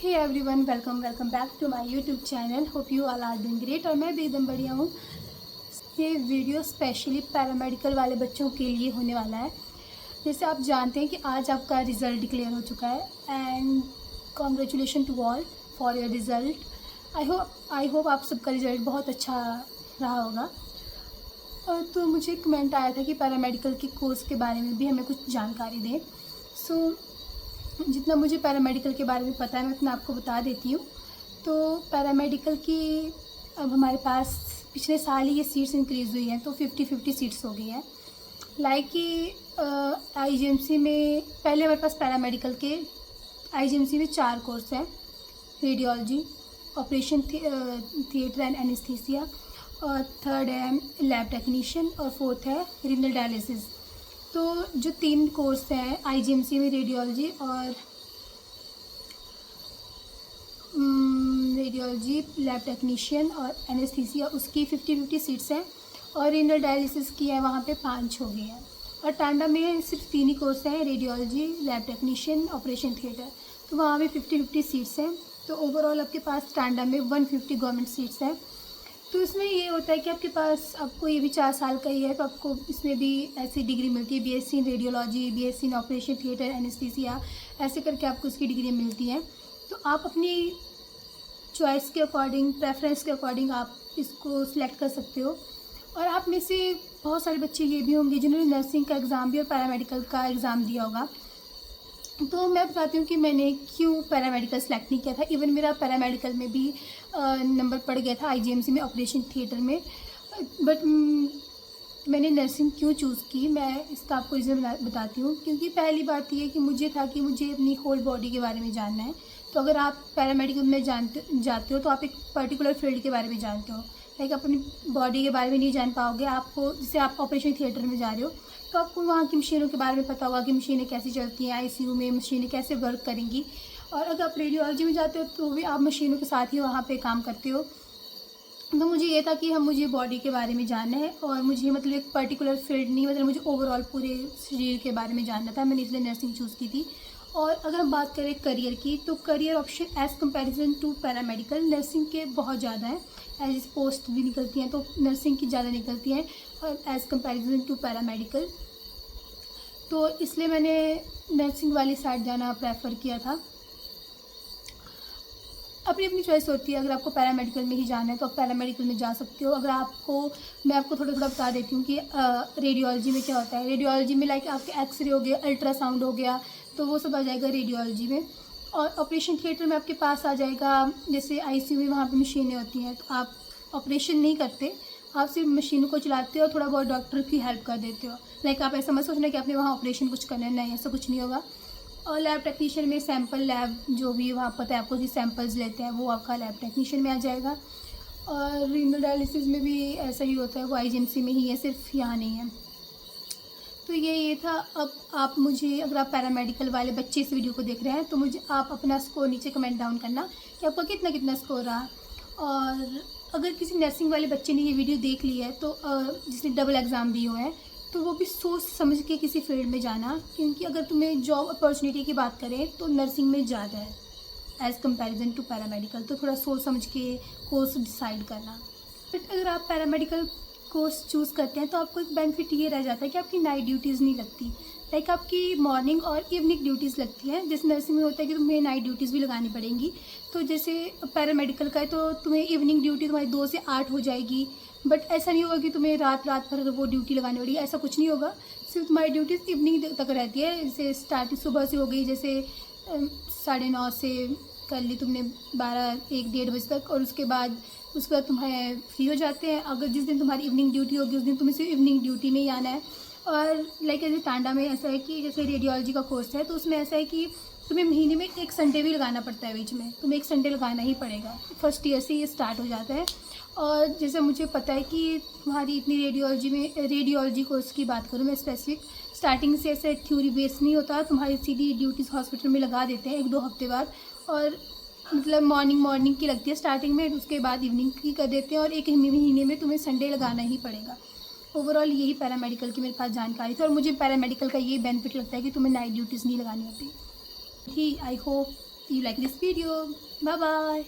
Hey everyone, welcome back to my YouTube channel. Hope you all are doing great. और मैं भी एकदम बढ़िया हूँ। ये वीडियो स्पेशली पैरामेडिकल वाले बच्चों के लिए होने वाला है। जैसे आप जानते हैं कि आज आपका रिज़ल्ट डिक्लेयर हो चुका है and congratulation to all for your result. I hope आप सबका रिज़ल्ट बहुत अच्छा रहा होगा। और तो मुझे कमेंट आया था कि पैरामेडिकल के कोर्स के बारे में भी हमें कुछ जानकारी दें। जितना मुझे पैरामेडिकल के बारे में पता है मैं उतना आपको बता देती हूँ। तो पैरामेडिकल की अब हमारे पास पिछले साल ही ये सीट्स इंक्रीज़ हुई हैं, तो 50-50 सीट्स हो गई हैं। लाइक कि आईजीएमसी में पहले हमारे पास पैरामेडिकल के आईजीएमसी में 4 कोर्स हैं। Radiology, operation theatre and anaesthesia, और थर्ड है लैब टेक्नीशियन, और फोर्थ है रीनल डायलिसिस। तो जो 3 कोर्स हैं आईजीएमसी में, रेडियोलॉजी, लैब टेक्नीशियन और एनेस्थीसिया, उसकी 50-50 सीट्स हैं। और रीनल डायलिसिस की है वहाँ पे 5 हो गई हैं। और टांडा में सिर्फ 3 ही कोर्स हैं, radiology, lab technician, operation theatre, तो वहाँ भी 50-50 सीट्स हैं। तो ओवरऑल आपके पास टांडा में 150 गवर्नमेंट सीट्स हैं। तो इसमें ये होता है कि आपके पास, आपको ये भी 4 साल का ही है, तो आपको इसमें भी ऐसी डिग्री मिलती है, BSc in radiology, BSc in operation theatre anaesthesia, ऐसे करके आपको इसकी डिग्री मिलती है। तो आप अपनी चॉइस के अकॉर्डिंग, प्रेफरेंस के अकॉर्डिंग आप इसको सिलेक्ट कर सकते हो। और आप में से बहुत सारे बच्चे ये भी होंगे जिन्होंने नर्सिंग का एग्ज़ाम भी और पैरामेडिकल का एग्ज़ाम दिया होगा। तो मैं बताती हूँ कि मैंने क्यों पैरामेडिकल सेलेक्ट नहीं किया था। इवन मेरा पैरामेडिकल में भी नंबर पड़ गया था आईजीएमसी में, ऑपरेशन थिएटर में, बट मैंने नर्सिंग क्यों चूज़ की, मैं इसका आपको रीज़न बताती हूँ। क्योंकि पहली बात ये कि मुझे था कि मुझे अपनी होल बॉडी के बारे में जानना है। तो अगर आप पैरामेडिकल में जाते हो तो आप एक पर्टिकुलर फील्ड के बारे में जानते हो। लाइक अपनी बॉडी के बारे में नहीं जान पाओगे। आपको, जैसे आप ऑपरेशन थिएटर में जा रहे हो तो आपको वहाँ की मशीनों के बारे में पता होगा कि मशीनें कैसी चलती हैं, आईसीयू में मशीनें कैसे वर्क करेंगी। और अगर आप रेडियोलॉजी में जाते हो तो भी आप मशीनों के साथ ही वहाँ पे काम करते हो। तो मुझे ये था कि मुझे बॉडी के बारे में जानना है, और मुझे मतलब एक पर्टिकुलर फील्ड नहीं, मतलब मुझे ओवरऑल पूरे शरीर के बारे में जानना था। मैंने इसलिए नर्सिंग चूज़ की थी। और अगर हम बात करें करियर की, तो career option as comparison to paramedical nursing के बहुत ज़्यादा है। एज पोस्ट भी निकलती हैं तो नर्सिंग की ज़्यादा निकलती हैं और एज़ कंपैरिजन टू पैरामेडिकल। तो इसलिए मैंने नर्सिंग वाली साइड जाना प्रेफर किया था। अपनी अपनी चॉइस होती है। अगर आपको पैरामेडिकल में ही जाना है तो आप पैरामेडिकल में जा सकते हो। मैं आपको थोड़ा थोड़ा बता देती हूँ कि रेडियोलॉजी में क्या होता है। रेडियोलॉजी में लाइक आपके एक्सरे हो गया, अल्ट्रासाउंड हो गया, तो वो सब आ जाएगा रेडियोलॉजी में। और ऑपरेशन थिएटर में आपके पास आ जाएगा, जैसे आईसीयू में वहाँ पे मशीनें होती हैं, तो आप ऑपरेशन नहीं करते, आप सिर्फ मशीनों को चलाते हो और थोड़ा बहुत डॉक्टर की हेल्प कर देते हो। लाइक आप ऐसा मत सोचना कि आपने वहाँ ऑपरेशन कुछ करना है, नहीं, ऐसा कुछ नहीं होगा। और लैब टेक्नीशियन में सैंपल लैब जो भी वहाँ पता है आपको कि सैंपल्स लेते हैं, वो आपका लैब टेक्नीशियन में आ जाएगा। और रीनल डायलिसिस में भी ऐसा ही होता है, वो आईजीएमसी में ही है, सिर्फ यहाँ नहीं है। तो ये था। अब आप मुझे, अगर आप पैरामेडिकल वाले बच्चे इस वीडियो को देख रहे हैं तो मुझे आप अपना स्कोर नीचे कमेंट डाउन करना कि आपका कितना स्कोर रहा। और अगर किसी नर्सिंग वाले बच्चे ने ये वीडियो देख ली है तो जिसने डबल एग्ज़ाम दिए हुए हैं, तो वो भी सोच समझ के किसी फील्ड में जाना। क्योंकि अगर तुम्हें जॉब अपॉर्चुनिटी की बात करें तो नर्सिंग में ज़्यादा है एज़ कंपैरिजन टू पैरामेडिकल। तो थोड़ा सोच समझ के कोर्स डिसाइड करना। बट अगर आप पैरामेडिकल कोर्स चूज़ करते हैं तो आपको एक बेनिफिट ये रह जाता है कि आपकी नाइट ड्यूटीज़ नहीं लगती। लाइक आपकी मॉर्निंग और इवनिंग ड्यूटीज़ लगती हैं। जैसे नर्सिंग में होता है कि तुम्हें नाइट ड्यूटीज़ भी लगानी पड़ेंगी। तो जैसे पैरामेडिकल का है तो तुम्हें इवनिंग ड्यूटी तुम्हारी 2 से 8 हो जाएगी। बट ऐसा नहीं होगा कि तुम्हें रात भर वो ड्यूटी लगानी पड़ेगी, ऐसा कुछ नहीं होगा। सिर्फ तुम्हारी ड्यूटीज़ इवनिंग तक रहती है। जैसे स्टार्टिंग सुबह से हो गई, जैसे 9:30 से कर ली तुमने 12-1-1:30 बजे तक, और उसके बाद तुम्हें फ्री हो जाते हैं। अगर जिस दिन तुम्हारी इवनिंग ड्यूटी होगी उस दिन तुम्हें सिर्फ इवनिंग ड्यूटी में ही आना है। और लाइक ऐसे टांडा में ऐसा है कि जैसे रेडियोलॉजी का कोर्स है तो उसमें ऐसा है कि तुम्हें महीने में 1 संडे भी लगाना पड़ता है। बीच में तुम्हें 1 संडे लगाना ही पड़ेगा। फर्स्ट ईयर से ये स्टार्ट हो जाता है। और जैसे मुझे पता है कि तुम्हारी इतनी रेडियोलॉजी कोर्स की बात करूँ मैं स्पेसिफिक, स्टार्टिंग से ऐसे थ्योरी बेस नहीं होता। तुम्हारी सीधी ड्यूटीज़ हॉस्पिटल में लगा देते हैं 1-2 हफ्ते बाद। और मतलब मॉर्निंग की लगती है स्टार्टिंग में, उसके बाद इवनिंग की कर देते हैं। और 1 महीने में तुम्हें संडे लगाना ही पड़ेगा। ओवरऑल यही पैरामेडिकल की मेरे पास जानकारी थी। और मुझे पैरामेडिकल का ये बेनिफिट लगता है कि तुम्हें नाइट ड्यूटीज़ नहीं लगानी होती। I hope you like this video. Bye bye.